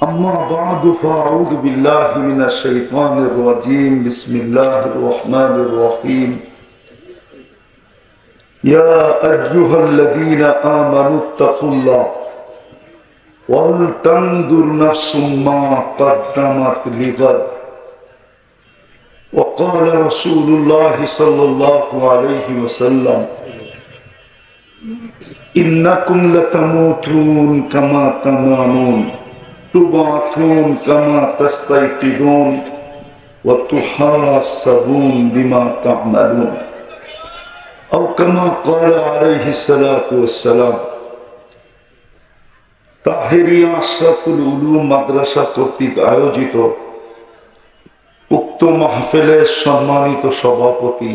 أما بعد فأعوذ بالله من الشيطان الرجيم بسم الله الرحمن الرحيم يا أيها الذين آمنوا اتقوا الله ولتنظر نفس ما قدمت لغد وقال رسول الله صلى الله عليه وسلم إنكم لتموتون كما تنامون تبعثون كما تستيقظون وتحاسبون بما تعملون أو كما قال عليه الصلاة والسلام তাহেরিয়া আশরাফুল উলুম মাদ্রাসা কর্তৃক আয়োজিত উক্ত মাহফিলের সম্মানিত সভাপতি,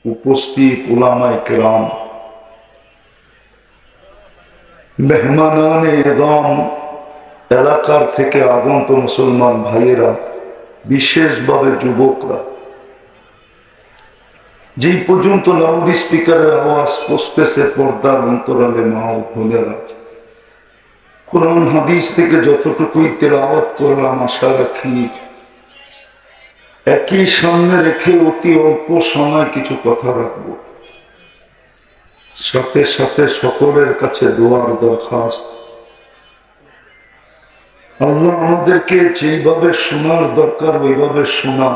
উপস্থিত উলামায়ে কেরাম, মেহমানানে এদাম, এলাকার থেকে আগত মুসলমান ভাইয়েরা, বিশেষভাবে যুবকরা, যেই পর্যন্ত লাউড স্পিকারের আওয়াজ পৌঁছতেছে পর্দার অন্তরালে মা ও বোনেরা, কোরআন হাদিস থেকে যতটুকুই তেলাওয়াত করলাম আশা রাখি একই সামনে রেখে অতি অল্প সময় কিছু কথা রাখবো। সাথে সাথে সকলের কাছে দোয়ার দরখাস্ত, আল্লাহ আমাদেরকে যেভাবে শোনার দরকার ওইভাবে শোনা,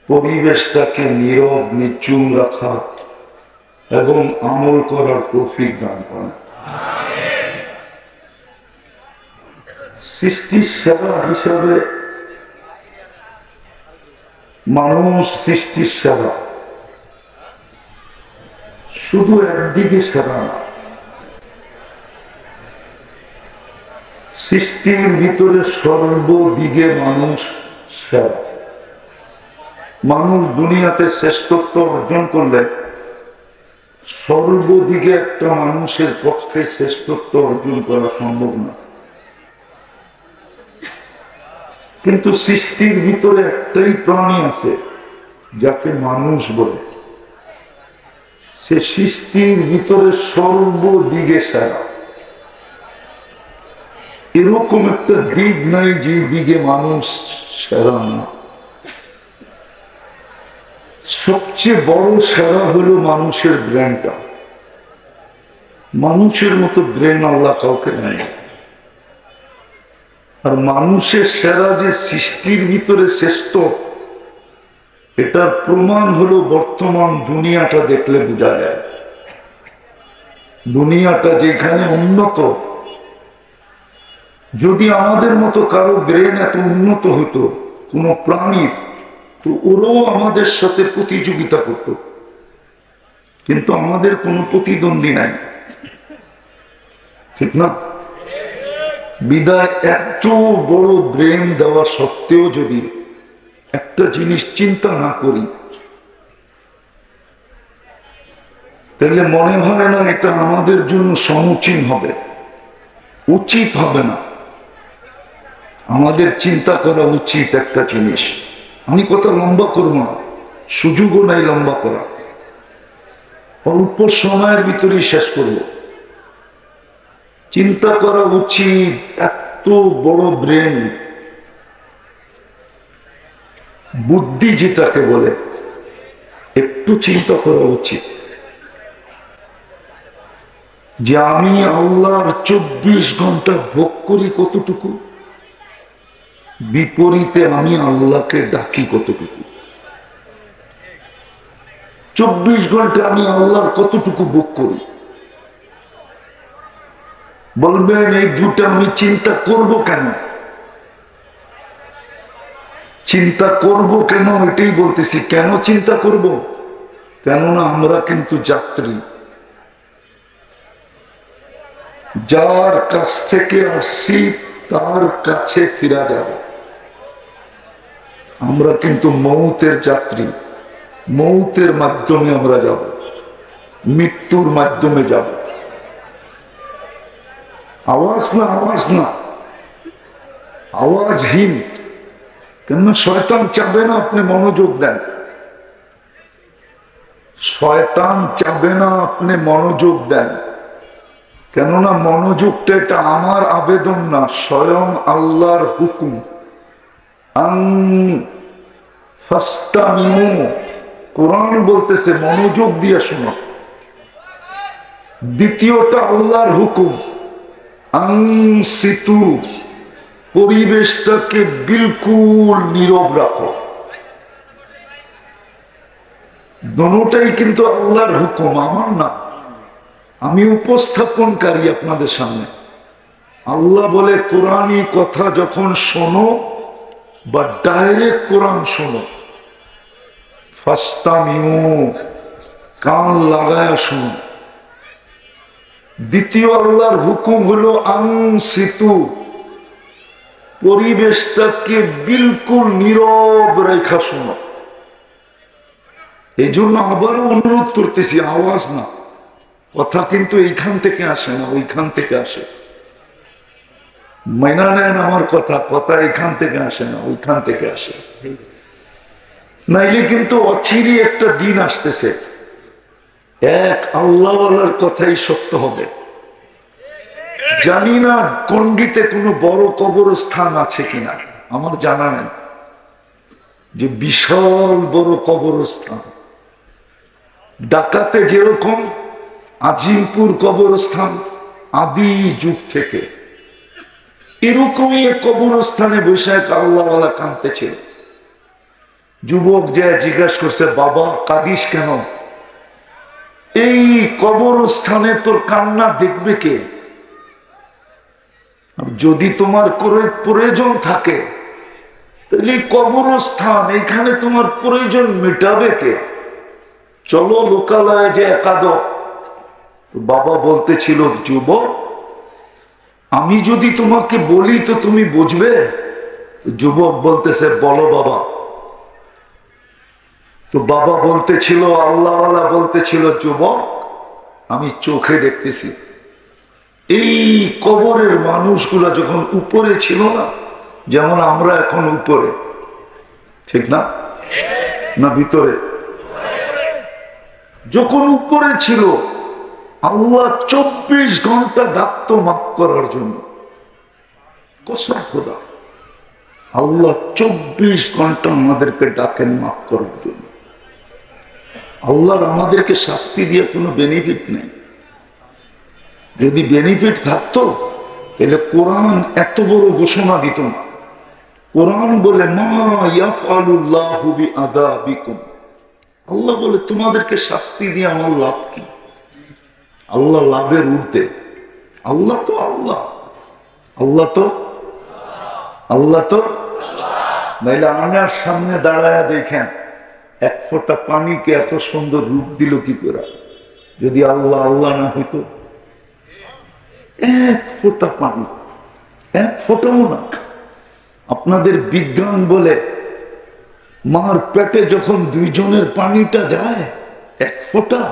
পরিবেশটাকে নীরব নিচুম রাখা এবং আমল করার তৌফিক দান করেন। সৃষ্টির সেরা হিসাবে মানুষ সৃষ্টির সেরা, শুধু একদিকে সেরা না, সৃষ্টির ভিতরে সর্বদিকে মানুষ সেরা। মানুষ দুনিয়াতে শ্রেষ্ঠত্ব অর্জন করলে সর্বদিকে একটা মানুষের পক্ষে শ্রেষ্ঠত্ব অর্জন করা সম্ভব না। কিন্তু সৃষ্টির ভিতরে একটাই প্রাণী আছে যাকে মানুষ বলে, সে সৃষ্টির ভিতরে সর্বদিকে সেরা। এরকম একটা দিক নাই যে দিকে মানুষ সেরা না। সবচেয়ে বড় সেরা হলো মানুষের ব্রেনটা। মানুষের মতো ব্রেন আল্লাহ কাউকে নেই। আর মানুষের সেরা যে সৃষ্টির ভিতরে শ্রেষ্ঠ, এটার প্রমাণ হলো বর্তমান দুনিয়াটা দেখলে বোঝা যায়। দুনিয়াটা যেখানে উন্নত, যদি আমাদের মতো কারো ব্রেন এত উন্নত হতো কোন প্রাণীর, তো ওরাও আমাদের সাথে প্রতিযোগিতা করত। কিন্তু আমাদের কোনো প্রতিদ্বন্দ্বী নাই, ঠিক না? বিদায় এত বড় ব্রেন দেওয়া সত্ত্বেও যদি একটা জিনিস চিন্তা না করি, তাহলে মনে হয় না এটা আমাদের জন্য সমীচীন হবে, উচিত হবে না। আমাদের চিন্তা করা উচিত একটা জিনিস। আমি কথা লম্বা করব না, সুযোগও নাই লম্বা করা, অল্প সময়ের ভিতরেই শেষ করব। চিন্তা করা উচিত, এত বড় ব্রেন, বুদ্ধি যেটাকে বলে, একটু চিন্তা করা উচিত যে আমি আল্লাহর 24 ঘন্টা ভোগ করি কতটুকু, বিপরীতে আমি আল্লাহকে ডাকি কতটুকু। 24 ঘন্টা আমি আল্লাহর কতটুকু ভোগ করি। বলবেন এই দুটো আমি চিন্তা করব কেন? চিন্তা করব কেন এটাই বলতেছি। কেন চিন্তা করব? কেননা আমরা কিন্তু যাত্রী, যার কাছ থেকে আসছি তার কাছে ফিরা যাব। আমরা কিন্তু মৌতের যাত্রী, মৌতের মাধ্যমে আমরা যাব, মৃত্যুর মাধ্যমে যাব। আওয়াজ না, আওয়াজ না, আওয়াজহীন। কেন? শয়তান চাবে না আপনি মনোযোগ দেন। শয়তান চাবে না আপনি মনোযোগ দেন। কেননা মনোযোগটা এটা আমার আবেদন না, স্বয়ং আল্লাহর হুকুম। কোরআন বলতেছে মনোযোগ দিয়ে শোনো। দ্বিতীয়টা আল্লাহর হুকুম, আনসিতু, পরিবেশটাকে বিলকুল নীরব রাখো। দুটোটাই কিন্তু আল্লাহর হুকুম, আমার না। আমি উপস্থাপনকারী আপনাদের সামনে। আল্লাহ বলে কোরআনী কথা যখন শোনো বা ডাইরেক্ট কোরআন শোনো, ফাস্তামিউ, কান লাগায়া শোনো। দ্বিতীয় আল্লাহর হুকুম হলো আনসিতু, পরিবেশটাকে বিলকুল নীরব রেখা শোনো। এই জন্য আবারও অনুরোধ করতেছি, আওয়াজ না, কথা কিন্তু এইখান থেকে আসে না, ওইখান থেকে আসে। মাইনা নেন আমার কথা, কথা এখান থেকে আসে না, ওইখান থেকে আসে। নাইলে কিন্তু অচিরে একটা দিন আসতেছে, এক আল্লাহওয়ালার কথাই সত্য হবে। জানি না কন্ডিতে কোনো বড় কবরস্থান আছে কিনা, আমার জানা নেই যে বিশাল বড় কবরস্থান। ঢাকাতে যেরকম আজিমপুর কবরস্থান আদি যুগ থেকে, এরকমই এক কবরস্থানে বসে এক আল্লাহওয়ালা কাঁদতেছিল। যুবক যে জিজ্ঞাসা করছে, বাবা কাঁদিস কেন? এই কবরস্থানে তোর কান্না দেখবে কে? যদি তোমার প্রয়োজন থাকে তাহলে কবরস্থান, এখানে তোমার প্রয়োজন মেটাবে কে? চলো লোকালয়ে যে একাদশ। বাবা বলতেছিল, যুবক আমি যদি তোমাকে বলি তো তুমি বুঝবে? যুবক বলতেছে, বলো বাবা। তো বাবা বলতেছিল, আল্লাহওয়ালা বলতেছিল, যুবক আমি চোখে দেখতেছি এই কবরের মানুষগুলা যখন উপরে ছিল না, যেমন আমরা এখন উপরে, ঠিক না? না ভিতরে? যখন উপরে ছিল, আল্লাহ 24 ঘন্টা ডাকতো মাফ করার জন্য। কসম খোদা, আল্লাহ 24 ঘন্টা আমাদেরকে ডাকেন মাফ করার জন্য। আল্লাহর আমাদেরকে শাস্তি দিয়ে কোনো বেনিফিট নেই। যদি বেনিফিট থাকতো তাহলে কোরআন এত বড় ঘোষণা দিত না। কোরআন বলে, মা ইয়াফআলুল্লাহু বিআযাবিকুম, আল্লাহ বলে তোমাদেরকে শাস্তি দিয়ে আমার লাভ কি? আল্লাহ লাভের ঊর্ধ্বে। আল্লাহ তো আল্লাহ, আল্লাহ তো আল্লাহ তো নাইলে আয়নার সামনে দাঁড়ায় দেখেন এক ফোঁটা পানিকে এত সুন্দর রূপ দিল কি করে? যদি আল্লাহ আল্লাহ না হইতো, এক ফোঁটা পানি, এক ফোঁটাও না। আপনাদের বিজ্ঞান বলে মার পেটে যখন দুইজনের পানিটা যায় এক ফোঁটা,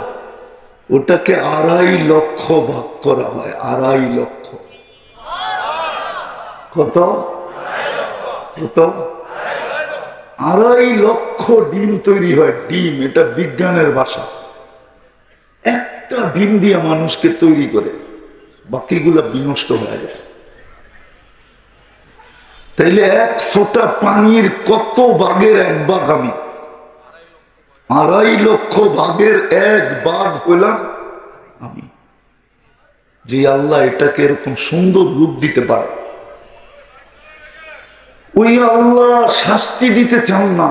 ওটাকে 2.5 লক্ষ ভাগ করা হয়। 2.5 লক্ষ। কত? কত? 2.5 লক্ষ ডিম তৈরি হয়। ডিম, এটা বিজ্ঞানের ভাষা। একটা ডিম দিয়ে মানুষকে তৈরি করে, বাকিগুলা বিনষ্ট হয়ে যায়। তাইলে এক ফোঁটা পানির কত ভাগের এক ভাগ আমি? 2.5 লক্ষ ভাগের এক ভাগ হইলাম আমি। যে আল্লাহ এটাকে এরকম সুন্দর রূপ দিতে পারে, ওই আল্লাহ শাস্তি দিতে চান না।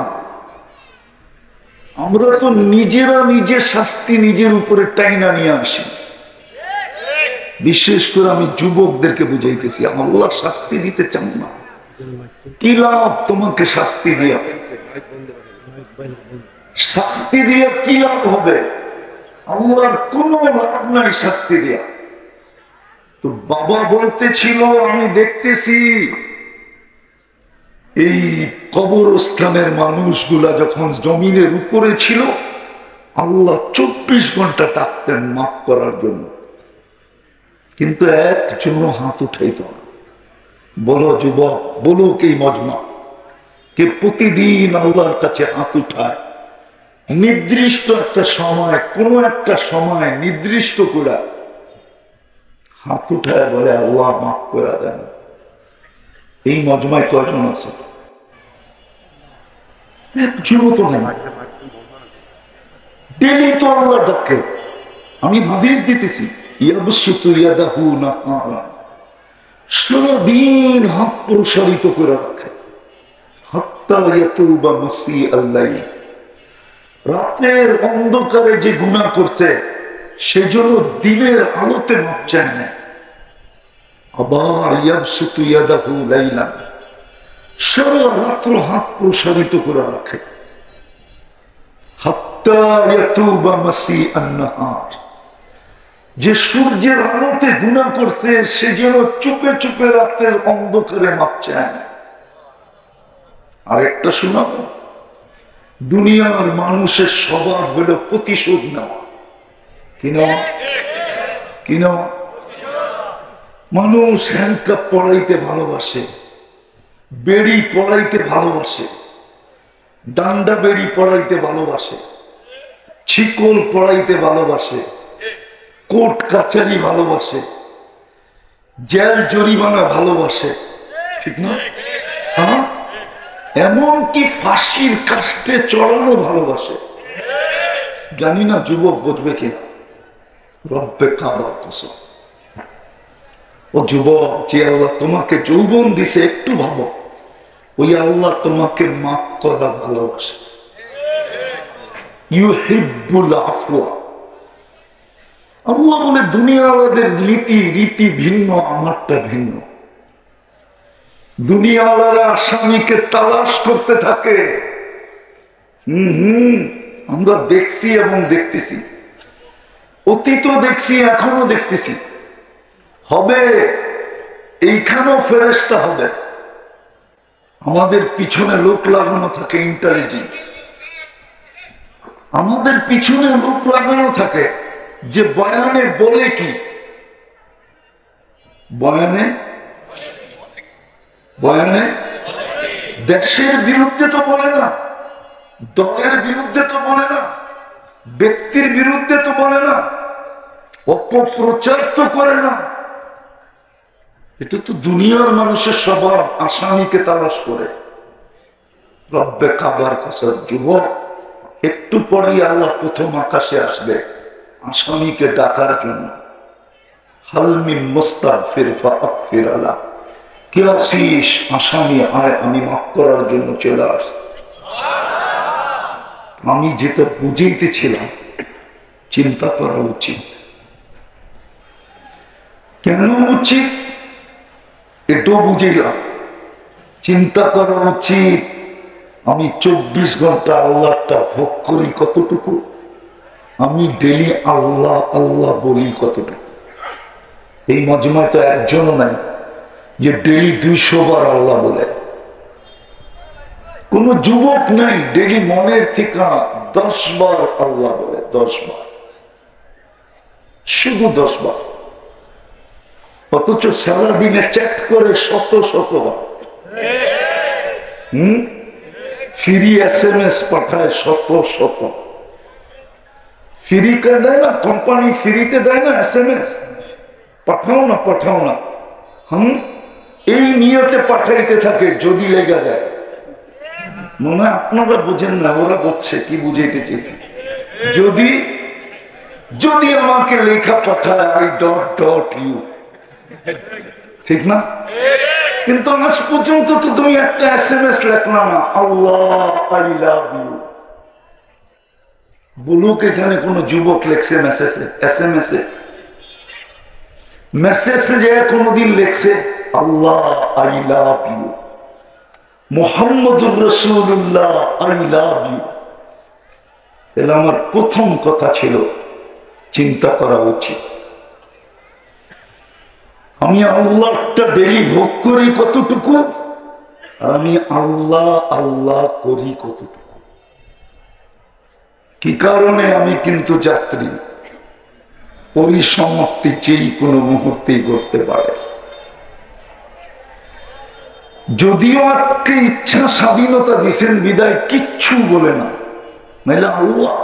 আমরা তো নিজেরা নিজের শাস্তি নিজের উপরে টাইনা নিয়ে আসি। বিশেষ করে আমি যুবকদেরকে বুঝাইতেছি, আল্লাহ শাস্তি দিতে চান না। কি লাভ তোমাকে শাস্তি দিয়া? শাস্তি দিয়ে কি লাভ হবে? আল্লাহর কোনো লাভ নাই শাস্তি দিয়া। তো বাবা বলতেছিল, আমি দেখতেছি এই কবরস্থানের মানুষগুলা যখন জমিনের উপরে ছিল, আল্লাহ 24 ঘন্টা ডাকতেন মাফ করার জন্য, কিন্তু একজনও হাত উঠাইত না। বলো যুবক, বলো কি মজমা, কে প্রতিদিন আল্লাহর কাছে হাত উঠায়? নির্দিষ্ট একটা সময়, কোন একটা সময় নির্দিষ্ট করে হাত উঠায় বলে আল্লাহ মাফ করে দেন। এই মজমায় কয়জন আছে? একজনও তো নেই। ডেলি তো আল্লাহ ডাকে। আমি হাদিস দিতেছি, ইয়াবসুতু ইয়াদাহু নাহারা, সারাদিন হাত প্রসারিত করে রাখে, হাত্তা ইয়াতুবা মাসিআল লাইল, রাতের অন্ধকারে যে গুনাহ করছে সেজন্য দিনের আলোতে মাপ চায় না। আবার ইয়াবসুতু ইয়াদাহু লাইলান, সারা রাত্র হাত প্রসারিত করে রাখে, হাত্তা ইয়াতুবা মাসিআন নাহার, যে সূর্যের আলোতে গুনাহ করছে সেজন্য চুপে চুপে রাতের অন্ধকারে মাপ চায় না। আরেকটা শোনাবো, দুনিয়ার মানুষের স্বভাব হলো প্রতিশোধ নেওয়া। কি নেওয়া? মানুষ হ্যান্ডকাপ পড়াইতে ভালোবাসে, বেড়ি পড়াইতে ভালোবাসে, ডান্ডা বেড়ি পড়াইতে ভালোবাসে, ছিকল পড়াইতে ভালোবাসে, কোর্ট কাচারি ভালোবাসে, জেল জরিমানা ভালোবাসে, ঠিক না? হ্যাঁ, এমনকি ফাঁসির কাস্টে চড়ানো ভালোবাসে। জানি না যুবক বুঝবে কিনা। রব্বে কাবার কসম, ও যুবক, যে আল্লাহ তোমাকে যৌবন দিছে একটু ভাবো, ওই আল্লাহ তোমাকে মাফ করা ভালোবাসে। ইউহিব্বুল আফওয়া। আল্লাহ বলে দুনিয়াওয়ালাদের রীতি ভিন্ন, আমারটা ভিন্ন। দুনিয়াওয়ালারা আসামিকে তালাশ করতে থাকে। আমরা দেখছি এবং দেখতেছি, অতীতও দেখছি, এখনো দেখতেছি, হবে, এইখানেও ফেরেশতা হবে। আমাদের পিছনে লোক লাগানো থাকে, ইন্টেলিজেন্স। আমাদের পিছনে লোক লাগানো থাকে যে বয়ানে বলে কি, বয়ানে দেশের বিরুদ্ধে তো বলে না, দলের বিরুদ্ধে তো বলে না, ব্যক্তির বিরুদ্ধে তো বলে না, অপপ্রচার তো করে না। এটা তো দুনিয়ার মানুষের স্বভাব, আসামিকে তালাশ করে। রব্বে কাবার কসম, যুবক, একটু পরেই আল্লাহ প্রথম আকাশে আসবে আসামিকে ডাকার জন্য। হালমি মুস্তাগফির ফাগফির লাহ, কে আছিস? আসামি আয়, আমি মাফ করার জন্য চলে আস। আমি যেটা বুঝাইতেছিলাম, চিন্তা করা উচিত। কেন উচিত এটাও বুঝিলাম। চিন্তা করা উচিত, আমি 24 ঘন্টা আল্লাহটা ভোগ করি কতটুকু, আমি ডেলি আল্লাহ আল্লাহ বলি কতটুকু। এই মজমায় তো একজনও নাই যে ডেলি 200 বার আল্লাহ বলে। কোন যুবক নাই ডেলি মনের থেকে 10 বার আল্লাহ বলে, 10 বার, শুধু 10 বার। অথচ সারাদিনে চ্যাট করে শত বার। ফ্রি SMS পাঠায় শত। ফ্রি কে দেয় না, কোম্পানি ফ্রিতে দেয় না SMS, পাঠাও না। এই নিয়তে পাঠাইতে থাকে, যদি লেগে যায়। মনে হয় আপনারা বুঝেন না, ওরা বুঝছে কি বুঝাইতে চেয়েছি। যদি আমাকে লেখা পাঠায় I.you, ঠিক না? কিন্তু আজ পর্যন্ত তো তুমি একটা SMS লেখলাম না, আল্লাহ আই লাভ ইউ। বলুক এখানে কোন যুবক লেখছে SMS-এ? মেসেজে যে কোনদিন লেখছে আল্লাহ আই লাভ ইউ, মুহাম্মদুর রাসূলুল্লাহ আই লাভ ইউ? তাহলে আমার প্রথম কথা ছিল, চিন্তা করা উচিত, আমি আল্লাহটা ডেলি ভোগ করি কতটুকু, আমি আল্লাহ আল্লাহ করি কতটুকু। কি কারণে? আমি কিন্তু যাত্রী, পরিসমাপ্তি যেই কোনো মুহূর্তেই করতে পারে। যদিও আজকে ইচ্ছা স্বাধীনতা দিছেন বিদায় কিচ্ছু বলে না, নাইলে আল্লাহ,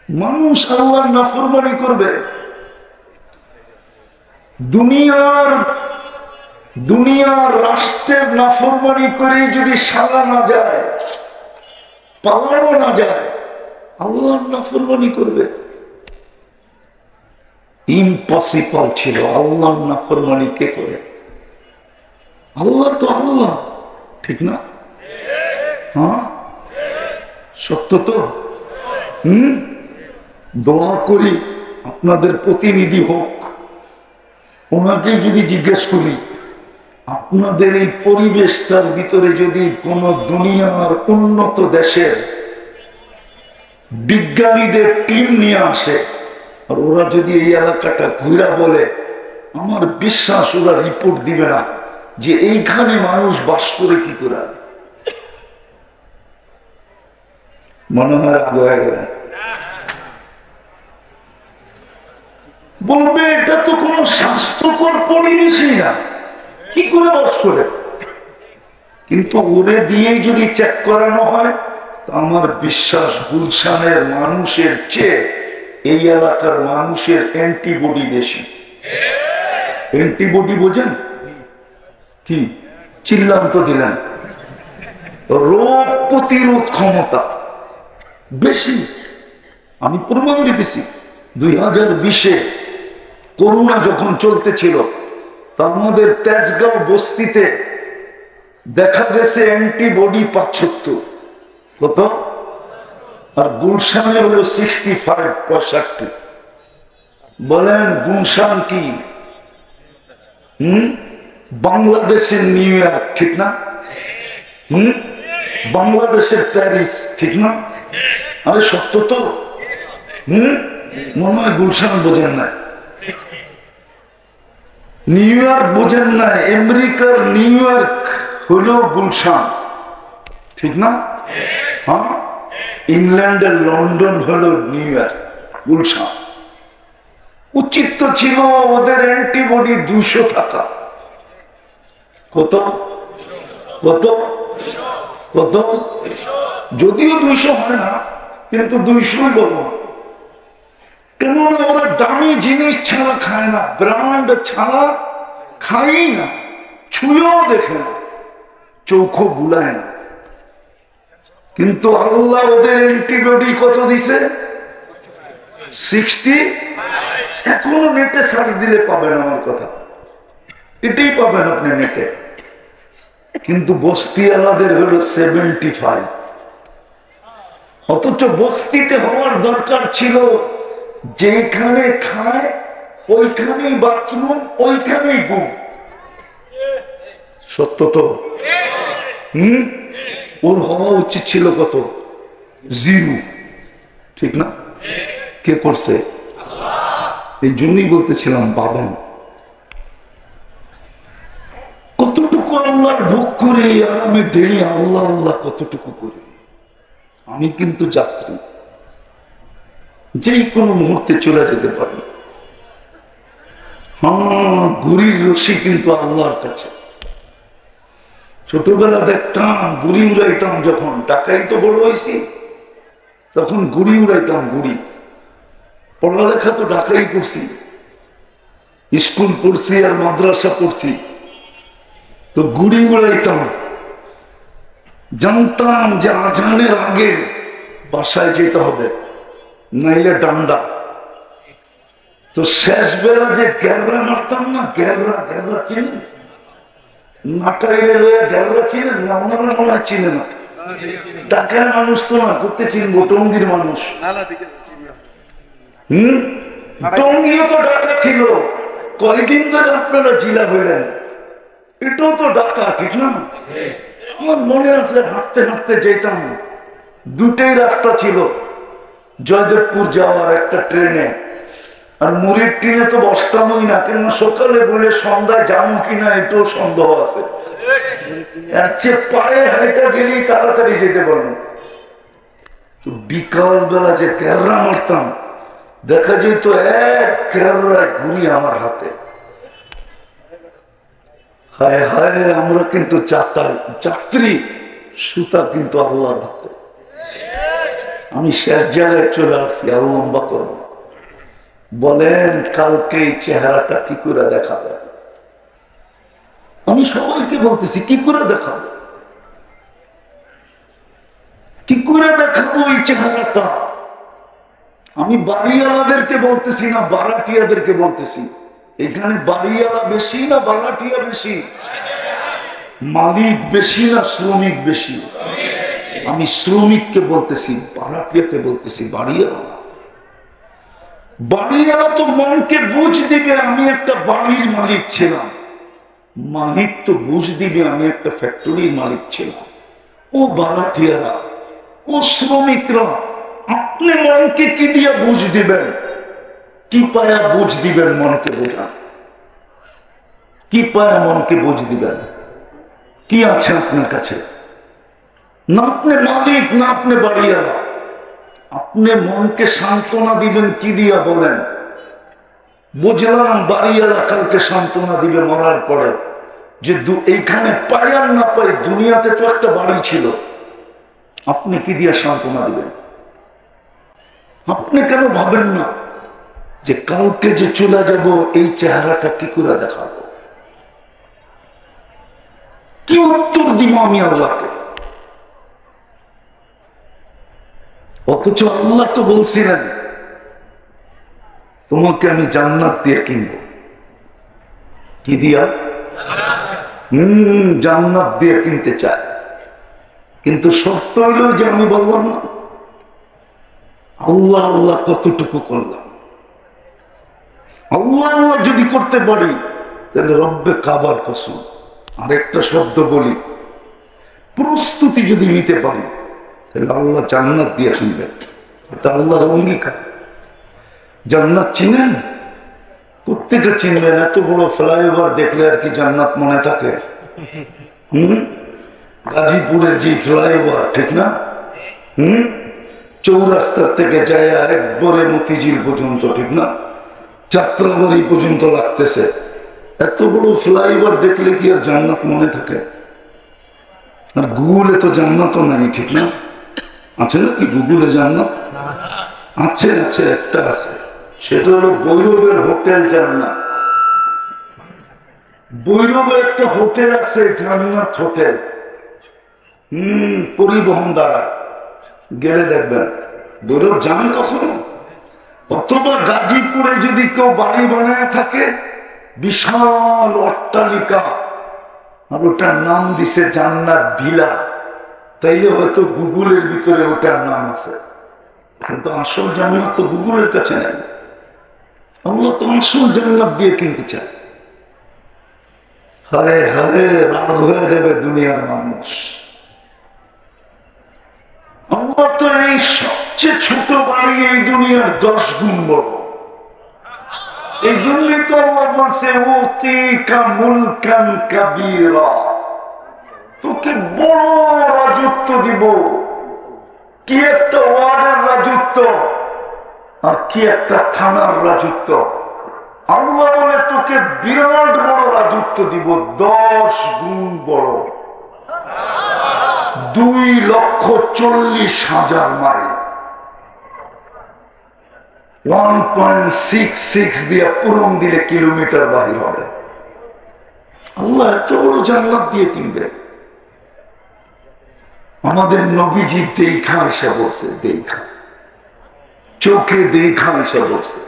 মানুষ আল্লাহর নাফরমানি করবে। দুনিয়ার রাষ্ট্রের নাফরমানি করে যদি সালা না যায়, পালানো না যায়, আল্লাহর নাফরমানি করবে? ইম্পসিবল ছিল। আল্লাহর নাফরমানি কে করে? আল্লাহ তো আল্লাহ, ঠিক না? হ্যাঁ, সত্য তো। দোয়া করি আপনাদের প্রতিনিধি হোক, ওনাকে যদি জিজ্ঞেস করি আপনাদের এই পরিবেশটার ভিতরে যদি কোন দুনিয়ার উন্নত দেশের বিজ্ঞানীদের টিম নিয়ে আসে আর ওরা যদি এই এলাকাটা ঘুরা বলে, আমার বিশ্বাস ওরা রিপোর্ট দিবে না যে এইখানে মানুষ বাস করে কি করে। মনে হয় আগে গেলেন, বলবে এটা তো কোন স্বাস্থ্যকর পরিবেশই না, কি করে বাস করে। কিন্তু ওরে দিয়েই যদি চেক করানো হয়, আমার বিশ্বাস গুলশানের মানুষের চেয়ে এই এলাকার মানুষের অ্যান্টিবডি বেশি। অ্যান্টিবডি বোঝেন কি? চিল্লাম তো দিলেন। রোগ প্রতিরোধ ক্ষমতা বেশি। আমি প্রমাণ দিতেছি। 2020-এ করোনা যখন চলতেছিল, তা আমাদের তেজগাঁও বস্তিতে দেখা গেছে অ্যান্টিবডি 75। কত? আর গুলশানে হলো 65-65। বলেন গুলশান কি? বাংলাদেশের নিউ ইয়র্ক, ঠিক না? বাংলাদেশের প্যারিস, ঠিক না? আরে সত্য তো। মনে হয় গুলশান বোঝেন না, নিউ ইয়র্ক বোঝেন না। আমেরিকার নিউ ইয়র্ক হলো গুলশান, ঠিক না? হ্যাঁ, ইংল্যান্ডের লন্ডন হলো নিউ ইয়র্ক, গুলশান। উচিত তো ছিল ওদের অ্যান্টিবডি 200 থাকা। কত? কত? কত? যদিও 200 হয় না, কিন্তু 200 বলবো। কেননা ওরা দামি জিনিস ছাড়া খায় না, ব্র্যান্ড ছাড়া খাই না, ছুঁয়েও দেখে না, চোখও বুলায় না। কিন্তু আল্লাহ ওদের অ্যান্টিবডি কত দিছে? 60। এখনো নেটে সার্চ দিলে পাবেন আমার কথা, এটাই পাবেন আপনি নেটে। কিন্তু বস্তি আলাদের হলো 75। অথচ বস্তিতে হওয়ার দরকার ছিল যেখানে খায় ওইখানেই বাথরুম, ওইখানেই ঘুম। সত্য তো। ওর হওয়া উচিত ছিল কত? 0, ঠিক না? কে করছে? এই জন্যই বলতেছিলাম পাবেন। কতটুকু আল্লাহর ভোগ করে আর আমি ডেলি আল্লাহ আল্লাহ কতটুকু করি। আমি কিন্তু যাত্রী, যেই কোনো মুহূর্তে চলে যেতে পারি। হ্যাঁ, গুড়ির রশি কিন্তু আল্লাহর কাছে। ছোটবেলা দেখতাম গুড়ি উড়াইতাম, যখন টাকাই তো বড় হয়েছি তখন গুড়ি উড়াইতাম। গুড়ি পড়ালেখা তো ঢাকাই করছি, স্কুল পড়ছি আর মাদ্রাসা পড়ছি, তো গুড়ি উড়াইতাম। জানতাম যে আজানের আগে বাসায় যেতে হবে, নাইলে ডান্ডা। তো শেষ বেলা যে গ্যাবরা মারতাম না, গ্যাবরা গ্যাবরা চিনেন? নাটাইলে গ্যাবরা চিনেন না? ওনারা মনে হয় চিনে না। ঢাকার মানুষ তো না, করতে চিনবো, টঙ্গির মানুষ। টঙ্গিও তো ঢাকা ছিল, কয়েকদিন ধরে আপনারা জিলা হইলেন, এটাও তো ঢাকা, ঠিক না? আমার মনে আছে হাঁটতে হাঁটতে যেতাম, দুটাই রাস্তা ছিল, জয়দেবপুর যাওয়ার একটা ট্রেনে, আর মুড়ির ট্রেনে তো বসতামই না, কেন সকালে বলে সন্ধ্যায় যাবো কিনা এটাও সন্দেহ আছে। এর চেয়ে পায়ে হাইটা গেলেই তাড়াতাড়ি যেতে পারবো। তো বিকাল বেলা যে ক্যাররা মারতাম, দেখা যেত এক ক্যাররা ঘুরি আমার হাতে। হায় হায়, আমরা কিন্তু যাত্রী, সুতা কিন্তু আল্লাহর হাতে। আমি শেষ জায়গায় চলে আসছি, আর লম্বা করবো। বলেন কালকে এই চেহারাটা কি করে দেখাবে? আমি সবাইকে বলতেছি কি করে দেখাবো, কি করে দেখাবো এই চেহারাটা? আমি বাড়িওয়ালাদেরকে বলতেছি না, বারাটিয়াদেরকে বলতেছি। এখানে বাড়িওয়ালা বেশি না বারাটিয়া বেশি? মালিক বেশি না শ্রমিক বেশি? আমি শ্রমিককে বলতেছি, বারাটিয়াকে বলতেছি বাড়িওয়ালা। বাড়িওয়ালা তো মনকে বুঝ দিবে আমি একটা বাড়ির মালিক ছিলাম, মালিক তো বুঝ দিবে আমি একটা ফ্যাক্টরির মালিক ছিলাম। ও বারাটিয়ারা, ও শ্রমিকরা, আপনি মনকে কি দিয়ে বুঝ দিবেন? কি পায়া বুঝ দিবেন মনকে? বোঝা কি পায়া মনকে বুঝ দিবেন? কি আছে আপনার কাছে? না আপনি মালিক, না আপনি বাড়িওয়ালা। আপনি মনকে সান্ত্বনা দিবেন কি দিয়া বলেন? বুঝলাম বাড়িওয়ালা কালকে সান্ত্বনা দিবে মরার পরে, যে এইখানে পাই আর না পাই দুনিয়াতে তো একটা বাড়ি ছিল। আপনি কি দিয়া সান্ত্বনা দিবেন? আপনি কেন ভাবেন না যে কালকে যে চলে যাব এই চেহারাটা কি করে দেখাবো? কি উত্তর দিব আমি আল্লাহকে? অথচ আল্লাহ তো বলছিলেন তোমাকে আমি জান্নাত দিয়ে কিনবো। কি দিয়া? জান্নাত দিয়ে কিনতে চাই, কিন্তু শর্ত হইল যে আমি বললাম না আল্লাহ আল্লাহ কতটুকু করলাম। আল্লাহ আল্লাহ যদি করতে পারি তাহলে রব্বে কাবার কসম, আরেকটা শব্দ বলি, প্রস্তুতি যদি নিতে পারি তাহলে আল্লাহ জান্নাত দিয়ে কিনবেন। এটা আল্লাহর অঙ্গীকার। জান্নাত চিনেন? কোত্থেকে চিনবেন? এত বড় ফ্লাইওভার দেখলে আর কি জান্নাত মনে থাকে? গাজীপুরের যে ফ্লাইওভার, ঠিক না? চৌরাস্তা থেকে যায় একবারে মতিঝিল পর্যন্ত, ঠিক না? যাত্রাবাড়ি পর্যন্ত লাগতেছে। এত বড় ফ্লাইওভার দেখলে কি আর জান্নাত মনে থাকে? আর গুগলে তো জান্নাতও নাই, ঠিক না? আছে নাকি গুগলে জান্নাত? আছে, আছে, একটা আছে, সেটা হলো বৈরবের হোটেল জান্নাত। বৈরবে একটা হোটেল আছে জান্নাত হোটেল, পরিবহন দ্বারা গেলে দেখবেন। বৈরব যান কখনো? অথবা গাজীপুরে যদি কেউ বাড়ি বানায় থাকে বিশাল অট্টালিকা, আর ওটার নাম দিছে জান্নাত ভিলা, তাইলে হয়তো গুগলের ভিতরে ওটার নাম আছে, কিন্তু আসল জান্নাত তো গুগলের কাছে নেই। আল্লাহ তো আসল জান্নাত দিয়ে কিনতে চায়। হায় হায়, রাগ হয়ে যাবে দুনিয়ার মানুষ। আল্লাহ তো এই সবচেয়ে ছোট বাড়ি এই দুনিয়ার 10 গুণ বড়। এই জন্যই তো আল্লাহ বলছে উতিকা মুলকান কাবীরা, তোকে বড় রাজত্ব দিব। কি একটা ওয়ার্ডের রাজত্ব আর কি একটা থানার রাজত্ব। আল্লাহ বলে তোকে বিরাট বড় রাজত্ব দিব, 10 গুণ বড়, 2,40,000 মাইল, 1.66 দিয়ে পূরণ দিলে কিলোমিটার বাহির হবে। আল্লাহ এত বড় জান্নাত দিয়ে কিনবে। আমাদের নবীজি দেখা এসে বলছে, দেখা চোখে দেখা এসে বলছে।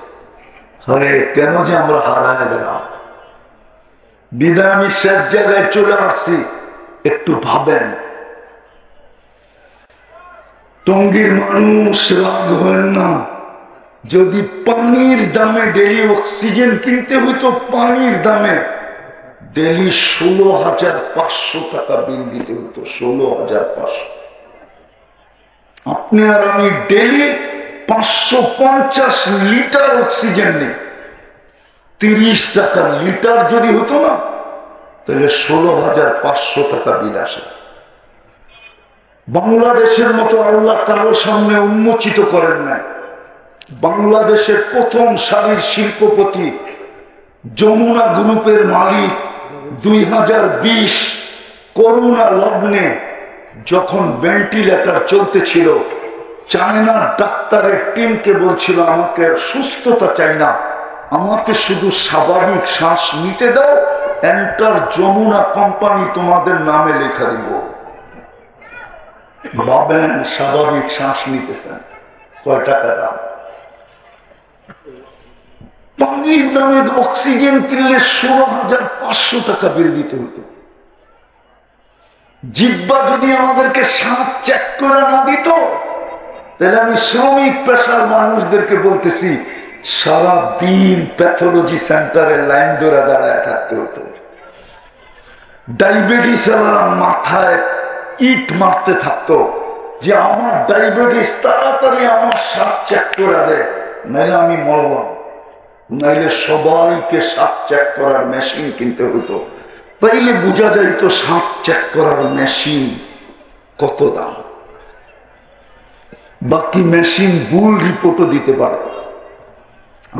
আরে কেন যে আমরা হারায় গেলাম? বিদায় আমি শেষ জায়গায় চলে আসছি। একটু ভাবেন, টঙ্গীর মানুষ রাগ হয় না, যদি পানির দামে ডেলি অক্সিজেন কিনতে হইতো, পানির দামে ডেলি 16,500 টাকা বিল দিতে হতো। 16,500। আপনি আর আমি ডেলি 550 লিটার অক্সিজেন নেই। 30 টাকা লিটার যদি হতো না, তাহলে 16,500 টাকা বিল আসে। বাংলাদেশের মতো আল্লাহ কারোর সামনে উন্মোচিত করেন নাই। বাংলাদেশের প্রথম সারির শিল্পপতি যমুনা গ্রুপের মালিক 2020 করোনা লগ্নে যখন ভেন্টিলেটর চলতেছিল, চায়নার ডাক্তারের টিমকে বলছিল আমাকে সুস্থতা চাই না, আমাকে শুধু স্বাভাবিক শ্বাস নিতে দাও, এন্টার যমুনা কোম্পানি তোমাদের নামে লেখা দিব। ভাবেন স্বাভাবিক শ্বাস নিতেছেন কয় টাকা দাম? পানির দামে অক্সিজেন কিনলে 16,500 টাকা বিল দিতে হতো। জিহ্বা যদি আমাদেরকে শ্বাস চেক করে না দিত, তাহলে আমি শ্রমিক পেশার মানুষদেরকে বলতেছি সারা দিন প্যাথোলজি সেন্টারে লাইন ধরে দাঁড়ায় থাকতে হতো। ডায়াবেটিস মাথায় ইট মারতে থাকতো যে আমার ডায়াবেটিস, তাড়াতাড়ি আমার শ্বাস চেক করে দেয়, নাইলে আমি মরলাম। নাইলে সবাইকে শ্বাস চেক করার মেশিন কিনতে হতো। তাইলে বোঝা যাইত শ্বাস চেক করার মেশিন কত দাম। বাকি মেশিন ভুল রিপোর্টও দিতে পারে।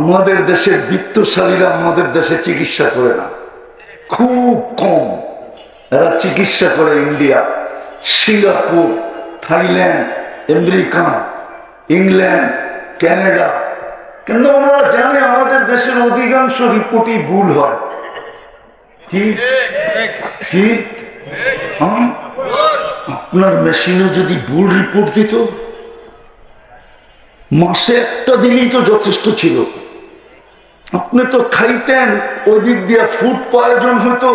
আমাদের দেশের বিত্তশালীরা আমাদের দেশে চিকিৎসা করে না, খুব কম। এরা চিকিৎসা করে India, Singapore, Thailand, America, England, Canada. কিন্তু ওনারা জানে আমাদের দেশের অধিকাংশ রিপোর্টই ভুল হয়। কি কি আপনার মেশিনে যদি ভুল রিপোর্ট দিত, মাসে একটা দিলেই তো যথেষ্ট ছিল। আপনি তো খাইতেন, ওই দিক দিয়ে ফুড পয়জন হতো,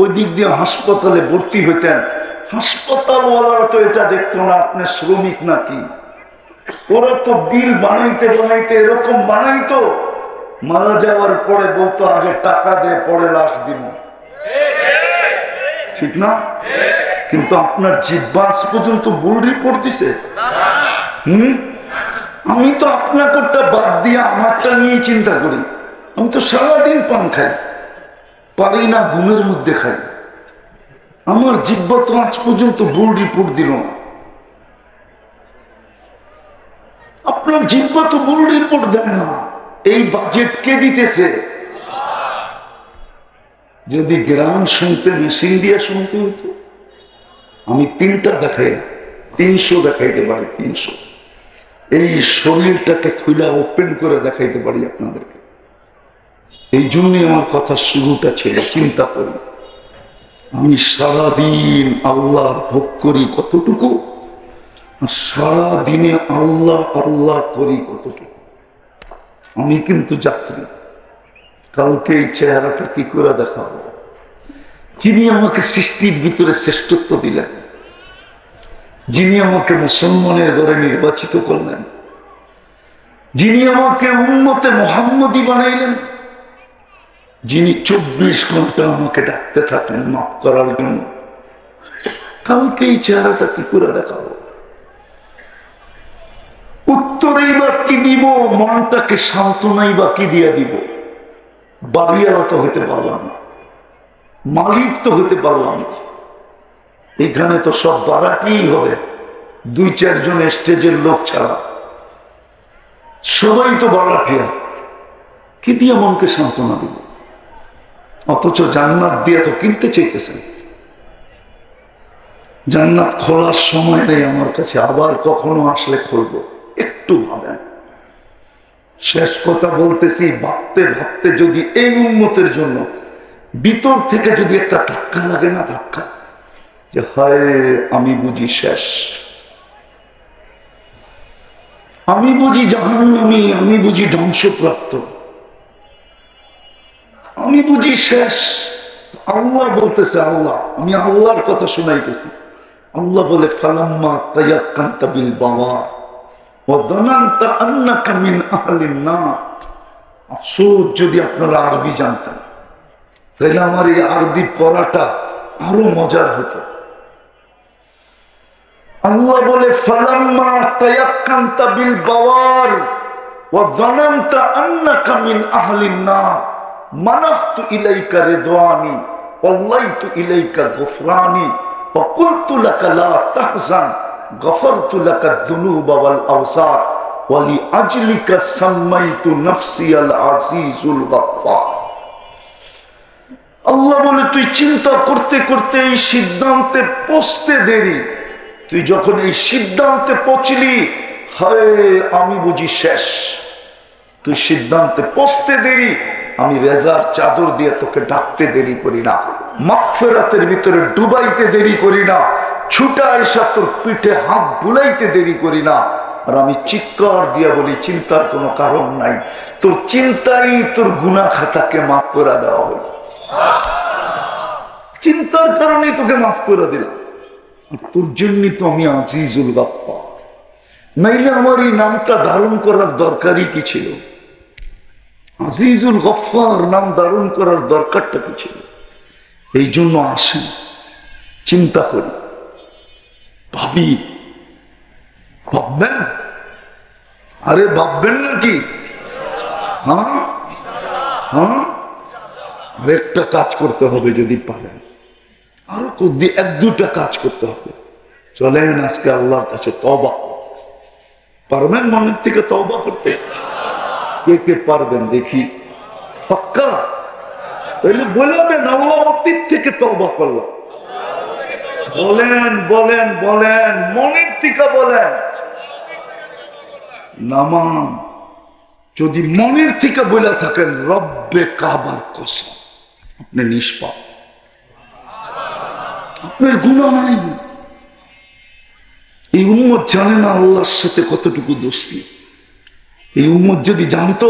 ওই দিক দিয়ে হাসপাতালে ভর্তি হইতেন। হাসপাতালওয়ালারা তো এটা দেখতো না আপনি শ্রমিক নাকি। ওরা তো বিল বানাইতে বানাইতে এরকম বানাইতো, মারা যাওয়ার পরে বলতো আগে টাকা দে, পরে লাশ দিব। ঠিক না? কিন্তু আপনার জিহ্বা আজ পর্যন্ত ভুল রিপোর্ট দিছে। আমি তো আপনারটা বাদ দিয়ে আমারটা নিয়ে চিন্তা করি। আমি তো সারাদিন পান খাই, পারি না ঘুমের মধ্যে খাই। আমার জিহ্বা তো আজ পর্যন্ত ভুল রিপোর্ট দিল না। আপনার জিহ্বা তো ভুল রিপোর্ট দেয় না। এই বাজেট কে দিতেছে? যদি গ্রাম শুনতে মেশিন দিয়ে শুনতে হইতো, আমি 3টা দেখাই, 300 দেখাইতে পারি। 300 এই শরীরটাকে খুলে ওপেন করে দেখাইতে পারি আপনাদেরকে। এই জন্যই আমার কথা শুরুটা ছিল, চিন্তা করি আমি সারাদিন আল্লাহ ভোগ করি কতটুকু, সারা দিনে আল্লাহ আল্লাহ করি কতটুকু। আমি কিন্তু যাত্রী, কালকে এই চেহারাটা কি করে দেখাবো? যিনি আমাকে সৃষ্টির ভিতরে শ্রেষ্ঠত্ব দিলেন, যিনি আমাকে মুসলমানের ঘরে নির্বাচিত করলেন, যিনি আমাকে উম্মতে মুহাম্মদী বানাইলেন, যিনি 24 ঘন্টা আমাকে ডাকতে থাকেন মাফ করার জন্য, কালকে এই চেহারাটা কি করে দেখাবো? উত্তরেই বা কি দিব? মনটাকে সান্ত্বনাই বা কি দিয়ে দিব? বাড়িওয়ালা তো হইতে পারলাম না, মালিক তো হইতে পারলাম না। এখানে তো সব বাড়াতেই হবে, 2-4 জন স্টেজের লোক ছাড়া সবাই তো বাড়াটিয়া। কি দিয়ে মনকে সান্ত্বনা দিব? অথচ জান্নাত দিয়ে তো কিনতে চাইতেছেন। জান্নাত খোলার সময় নেই আমার কাছে, আবার কখনো আসলে খুলবো। একটু ভাবেন। শেষ কথা বলতেছি, ভাবতে ভাবতে যদি এই উম্মতের জন্য ভিতর থেকে যদি একটা ধাক্কা লাগে না, ধাক্কা যে হয় আমি বুঝি শেষ, আমি বুঝি জাহান্নামী, আমি বুঝি ধ্বংসপ্রাপ্ত, আমি বুঝি শেষ। আল্লাহ বলতেছে, আল্লাহ, আমি আল্লাহর কথা শোনাইতেছি। আল্লাহ বলে ফালাম্মা তায়াক্কানতা বিল বাওয়া ওয়া যানানতা আন্নাকা মিন আহলিন নার। আফসোস যদি আপনারা আরবি জানতেন, তাহলে আমার এই আরবি পড়াটা আরো মজার হতো। আল্লাহ বলে ফালাম্মা তায়াক্কানতা বিল বাওয়ার ওয়া যানানতা আন্নাকা মিন আহলিন নার মানাহতু ইলাইকা রিদওয়ানি ওয়াল্লাইতু ইলাইকা গুফরানি ওয়া কুলতু লাকা লা তাহজান গফরতু লাকা যুনুবা ওয়াল আওসার ওয়া লিআজলিকা সাম্মাইতু নাফসি আল আজিজুল গফফার। আল্লাহ বলে তুই চিন্তা করতে করতে এই সিদ্ধান্তে পৌঁছতে দেরি, তুই যখন এই সিদ্ধান্তে পৌঁছলি হায় আমি বুঝি শেষ, তুই সিদ্ধান্তে পৌঁছতে দেরি, আমি রেজার চাদর দিয়ে তোকে ডাকতে দেরি করি না, মাগফিরাতের ভিতরে ডুবাইতে দেরি করি না, ছুটা এসে তোর পিঠে হাত বুলাইতে দেরি করি না। আর আমি চিৎকার দিয়া বলি, চিন্তার কোনো কারণ নাই, তোর চিন্তাই তোর গুনাহ খাতাকে মাফ করে দেওয়া হলো। চিন্তার কারণে তোকে মাফ করে দিলাম। তোর জন্য তো আমি আজিজুল গাফফার, নাইলে আমার এই নামটা ধারণ করার দরকারই কি ছিল? আজিজুল গফফার নাম ধারণ করার দরকারটা কি ছিল? এই জন্য আসেন, চিন্তা করি, ভাবি। ভাববেন? আরে ভাববেন নাকি? হ্যাঁ হ্যাঁ, আরেকটা কাজ করতে হবে যদি পারেন, আরো এক দুটা কাজ করতে হবে। চলেন আজকে আল্লাহর কাছে তওবা। পারবেন মনের থেকে তওবা করতে? কে কে পারবেন দেখি? পাক্কা? তাহলে বলবেন আল্লাহ অতীত থেকে তওবা করলাম। বলেন বলেন বলেন, মনের থেকে বলেন। নামান যদি মনের থেকে বলে থাকেন, রব্বে কাবার কসম, আপনি নিষ্পাপ, আপনার গুনাহ নাই। এই উম্মত জানে না আল্লাহর সাথে কতটুকু দোস্তি। এই উম্মত যদি জানতো,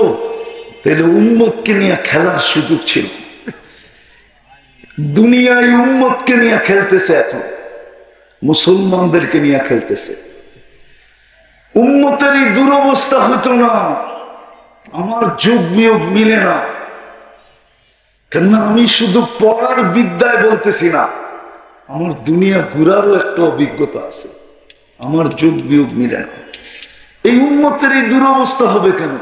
তাহলে উম্মতকে নিয়ে খেলার সুযোগ ছিল। দুনিয়ায় উম্মতকে নিয়ে খেলতেছে, এখন মুসলমানদেরকে নিয়ে খেলতেছে। উম্মতের এই দুরবস্থা হতো না, আমার যোগ বিয়োগ মিলে না। কেননা আমি শুধু পড়ার বিদ্যায় বলতেছি না, আমার দুনিয়া ঘুরারও একটা অভিজ্ঞতা আছে, আমার যোগ বিয়োগ মিলে না। এই উম্মতের এই দুরবস্থা হবে কেন?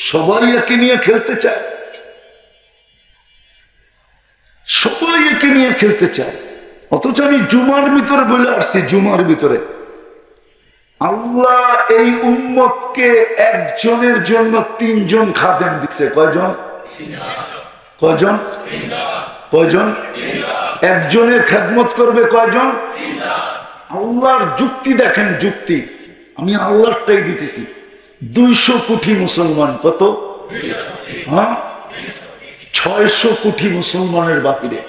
সবাই একে নিয়ে খেলতে চায়, সবাই একে নিয়ে খেলতে চায়। অথচ আমি জুমার ভিতরে বলে আসছি, জুমার ভিতরে আল্লাহ এই উম্মতকে একজনের জন্য 3 জন খাদেম দিচ্ছে। কয়জন? কয়জন? কয়জন? একজনের খেদমত করবে কয়জন? আল্লাহর যুক্তি দেখেন, যুক্তি আমি আল্লাহটাই দিতেছি। 200 কোটি মুসলমান, কত? হ্যাঁ, 600 কোটি মুসলমানের বাকিরে।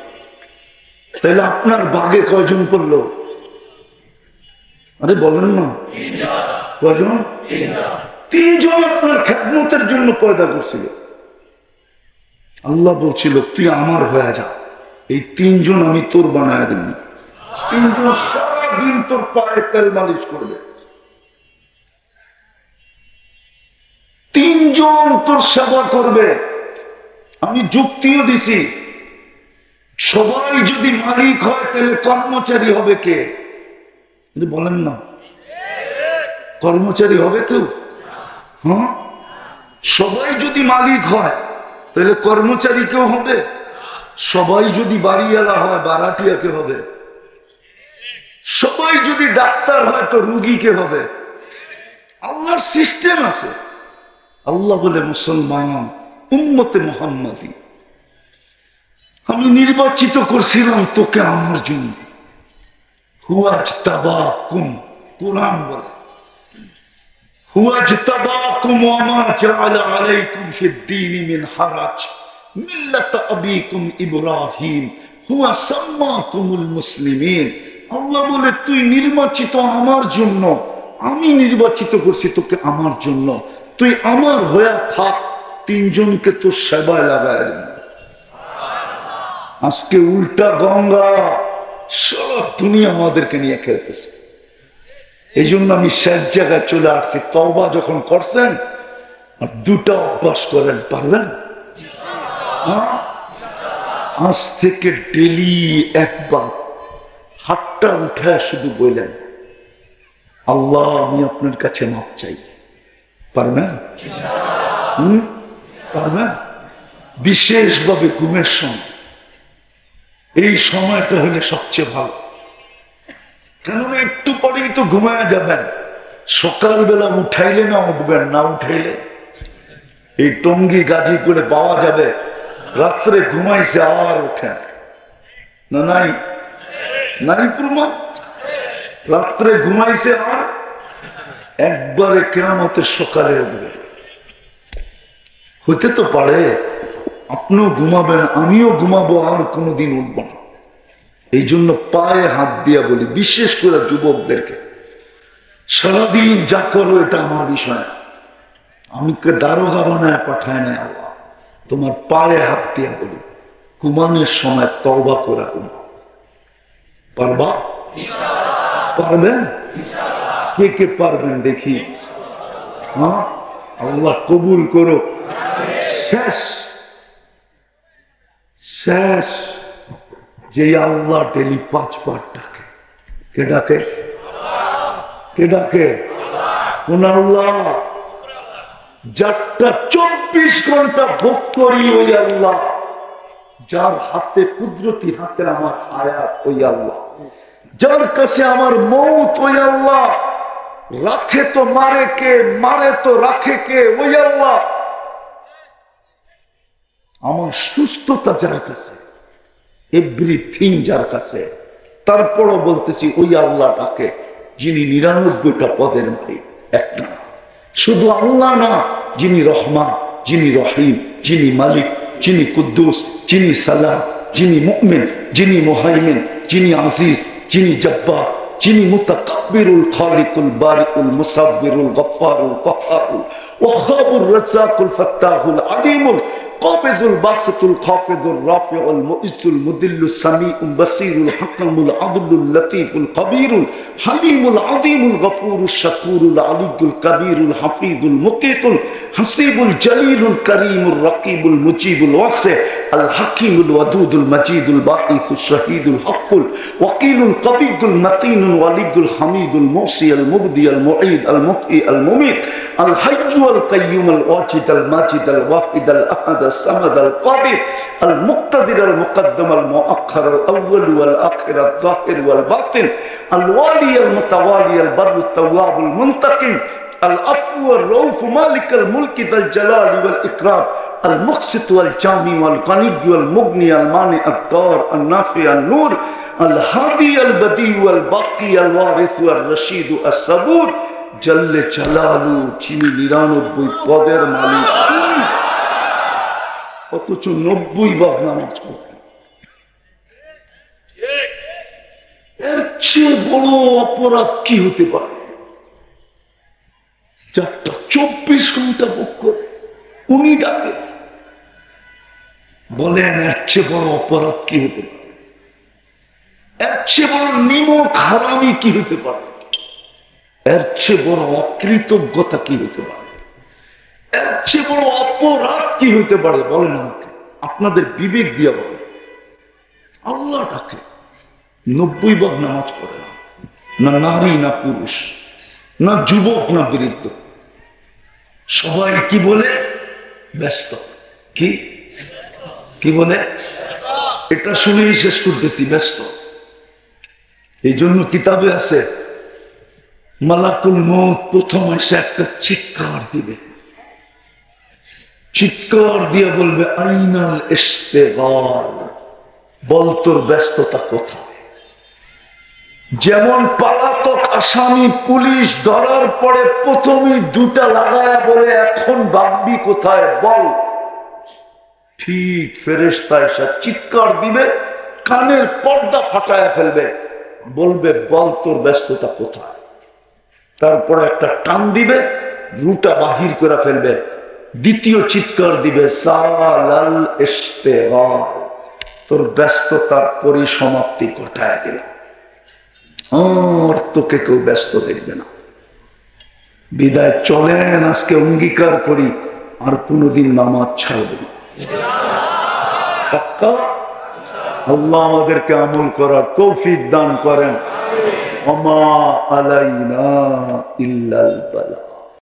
তাহলে আপনার বাগে কয়জন পড়লো? আরে বলেন না, কয়জন? 3 জন আপনার খেদমতের জন্য পয়দা করছিল। আল্লাহ বলছিল তুই আমার হয়ে যা, এই 3 জন আমি তোর বানায় দিন। 3 জন সারাদিন তোর পায়ে তেল মালিশ করবে, 3 জন তোর সেবা করবে। আমি যুক্তিও দিছি, সবাই যদি মালিক হয় তাহলে কর্মচারী হবে কে? বলেন না, কর্মচারী হবে কেউ? হ্যাঁ, সবাই যদি মালিক হয় তাহলে কর্মচারী কেউ হবে? সবাই যদি বাড়িওয়ালা হয়, বারাটিয়া কে হবে? সবাই যদি ডাক্তার হয় তো রুগী কে হবে? আল্লাহর সিস্টেম আছে। আল্লাহ বলে, মুসলমান উম্মতে মুহাম্মাদি, আমি নির্বাচিত করছিলাম তোকে আমার জন্য। হুয়াজতাবাকুম, কুরআন বলে হুয়াজতাবাকুম ওয়া মা জাআলা আলাইকুম ফিদ-দীনি মিন হারাজ মিল্লাতা আবিকুম ইব্রাহিম হুয়া সাম্মাকুমুল মুসলিমিন। আল্লাহ বলে তুই নির্বাচিত আমার জন্য, আমি নির্বাচিত করছি তোকে আমার জন্য, তুই আমার হয়ে থাক, 3 জনকে তোর সেবায় লাগায় দেন। আজকে উল্টা গঙ্গা, সারা দুনিয়া আমাদেরকে নিয়ে খেলতেছে। এই জন্য আমি শেষ জায়গায় চলে আসছি। তওবা যখন করছেন, আর 2টা অভ্যাস করেন, পারবেন? আজ থেকে ডেলি একবার হাতটা উঠে শুধু বললেন, আল্লাহ আমি আপনার কাছে মাপ চাই। পারবেন? পারবেন? বিশেষভাবে ঘুমের সময়, এই সময়টা হলে সবচেয়ে ভালো। কেননা একটু পরেই তো ঘুমায় যাবেন। সকালবেলা উঠাইলে না উঠবেন, না উঠাইলে এই টঙ্গি গাজি করে পাওয়া যাবে, রাত্রে ঘুমাইছে আর উঠেন না? নাই? নাই প্রমাণ? রাত্রে ঘুমাইছে আর একবারে কিয়ামতের সকালে উঠবে। হতে তো পারে আপনিও ঘুমাবেন, আমিও ঘুমাবো, আর কোনোদিন উঠবো না। এই জন্য পায়ে হাত দিয়া বলি, বিশেষ করে যুবকদেরকে, সারাদিন যা করো এটা আমার বিষয় না, আমাকে দারোগা বানায় পাঠায় না আল্লাহ। তোমার পায়ে হাত দিয়া বলি, ঘুমানোর সময় তওবা করে ঘুমাও। পারবা? পারবেন? কে কে পারবেন দেখি? হ্যাঁ, আল্লাহ কবুল করো। শেষ শেষ যে আল্লাহ ডেলি 5 বার ডাকে। কে ডাকে? কে ডাকে? কোন আল্লাহ? যারটা 24 ঘন্টা ভোগ করি ওই আল্লাহ, যার হাতে কুদরতি হাতের আমার হায়াত ওই আল্লাহ, যার কাছে আমার মৌত ওই আল্লাহ, রাখে তো মারে কে, মারে তো রাখে কে ওই আল্লাহ, আমার সুস্থতা যার কাছে, এভরিথিং যার কাছে। তারপরও বলতেছি ওই আল্লাহ ডাকে যিনি 99টা পদের মালিক, একটা না। শুধু আল্লাহ না, যিনি রহমান, যিনি রহিম, যিনি মালিক, যিনি কুদ্দুস, যিনি সালাম, যিনি মুমিন, যিনি মুহাইমিন, যিনি আজিজ, যিনি জব্বার, যিনি মুতাকাব্বিরুল খালিকুল বারিকুল মুসাব্বিরুল গফফারুল কাহ্হারুল ওয়াহ্হাবুর রাজ্জাকুল ফাত্তাহুল আলিমুল কাবিজুল বাসিতুল খাফিজুর রাফিউল মুইজ্জুল মুদিল্লুস সামিউল বাসীরুল হাকিমুল আদলুল লতীফুল কবীরুল হালিমুল আযীমুল গফুরুশ শাকুরুল আলিয়্যুল কবীরুল হাফিজুল মুকিতুল হাসিবুল জলিলুল করিমুর রকিবুল মুজিবুল ওয়াসি আল হাকিমুল ওয়াদুদুল মজিদুল বাঈসুশ শাহীদুল হকুল ওয়াকিলুল কবিয়ুল মতিনুল ওয়ালিয়ুল হামিদুল মুসি আল মুবদি আল মুঈদ আল মুহয়ি আল মুমীত আল হাইয়্যু আল কাইয়্যুম আল ওয়াজিদ আল মাজিদ আল ওয়াহিদ আল আহাদ আল সামাদ আল কাদির আল মুক্তাদির আল মুকদ্দম আল মুআখ্খার আল আউয়াল ওয়াল আখির আল যাহির ওয়াল বাতিন আল ওয়ালি আল মুতাওয়ালি আল বাররু আত তাওয়াব আল মুনতাকিম আল আফু ওয়ার রউফ মালিক আল মুলকি যাল জালাল ওয়াল ইকরাম المقسط والجامع والغني والمغني المانع الضار النافع النور الهادي البديع والباقي الوارث والرشيد الصبور جل جلاله যিনি 99 পদের মালিক, অথচ 90 বার নামাজ পড়ে। এর চেয়ে বড় অপরাধ কি হতে পারে? যারটা 24 ঘন্টা ভোগ করে উনি ডাকে। বলেন এর চেয়ে বড় অপরাধ কি হতে পারে? এর চেয়ে বড় নিমক হারামি কি হতে পারে? এর চেয়ে বড় অকৃতজ্ঞতা কি হতে পারে? এর চেয়ে বড় অপরাধ কি হতে পারে? বলেন আমাকে, আপনাদের বিবেক দিয়ে বলেন। আল্লাহ ডাকে, 90 বার নামাজ পড়ে না, না নারী না পুরুষ, না যুবক না বৃদ্ধ, সবাই কি বলে? ব্যস্ত। কি কি বলে? এটা শুনেই শেষ করতেছি, ব্যস্ত। এই জন্য কিতাবে আছে মালাকুল মউত প্রথম এসে একটা চিৎকার দিবে, চিৎকার দিয়ে বলবে আইনাল ইশতিগাল, বল তোর ব্যস্ততা কোথায়? যেমন পলাতক আসামি পুলিশ ধরার পরে প্রথমেই 2টা লাগায়া বলে এখন ভাগবি কোথায় বল, ঠিক ফেরেশতা এসে চিৎকার দিবে, কানের পর্দা ফাটায় ফেলবে, বলবে বল তোর ব্যস্ততা কোথায়। তারপরে একটা টান দিবে, রুটা বাহির করে ফেলবে, দ্বিতীয় চিৎকার দিবে সালাল ইশতিগাল, তোর ব্যস্ততার পরিসমাপ্তি ঘটায় দিল, আর তোকে কেউ ব্যস্ত দেখবে না। বিদায় চলেন, আজকে অঙ্গীকার করি আর কোনোদিন নামাজ ছাড়ব না। পাক্কা? আল্লাহ আমাদেরকে আমল করার তৌফিক দান করেন। ওমা আলাইনা ইল্লাল বালাগ।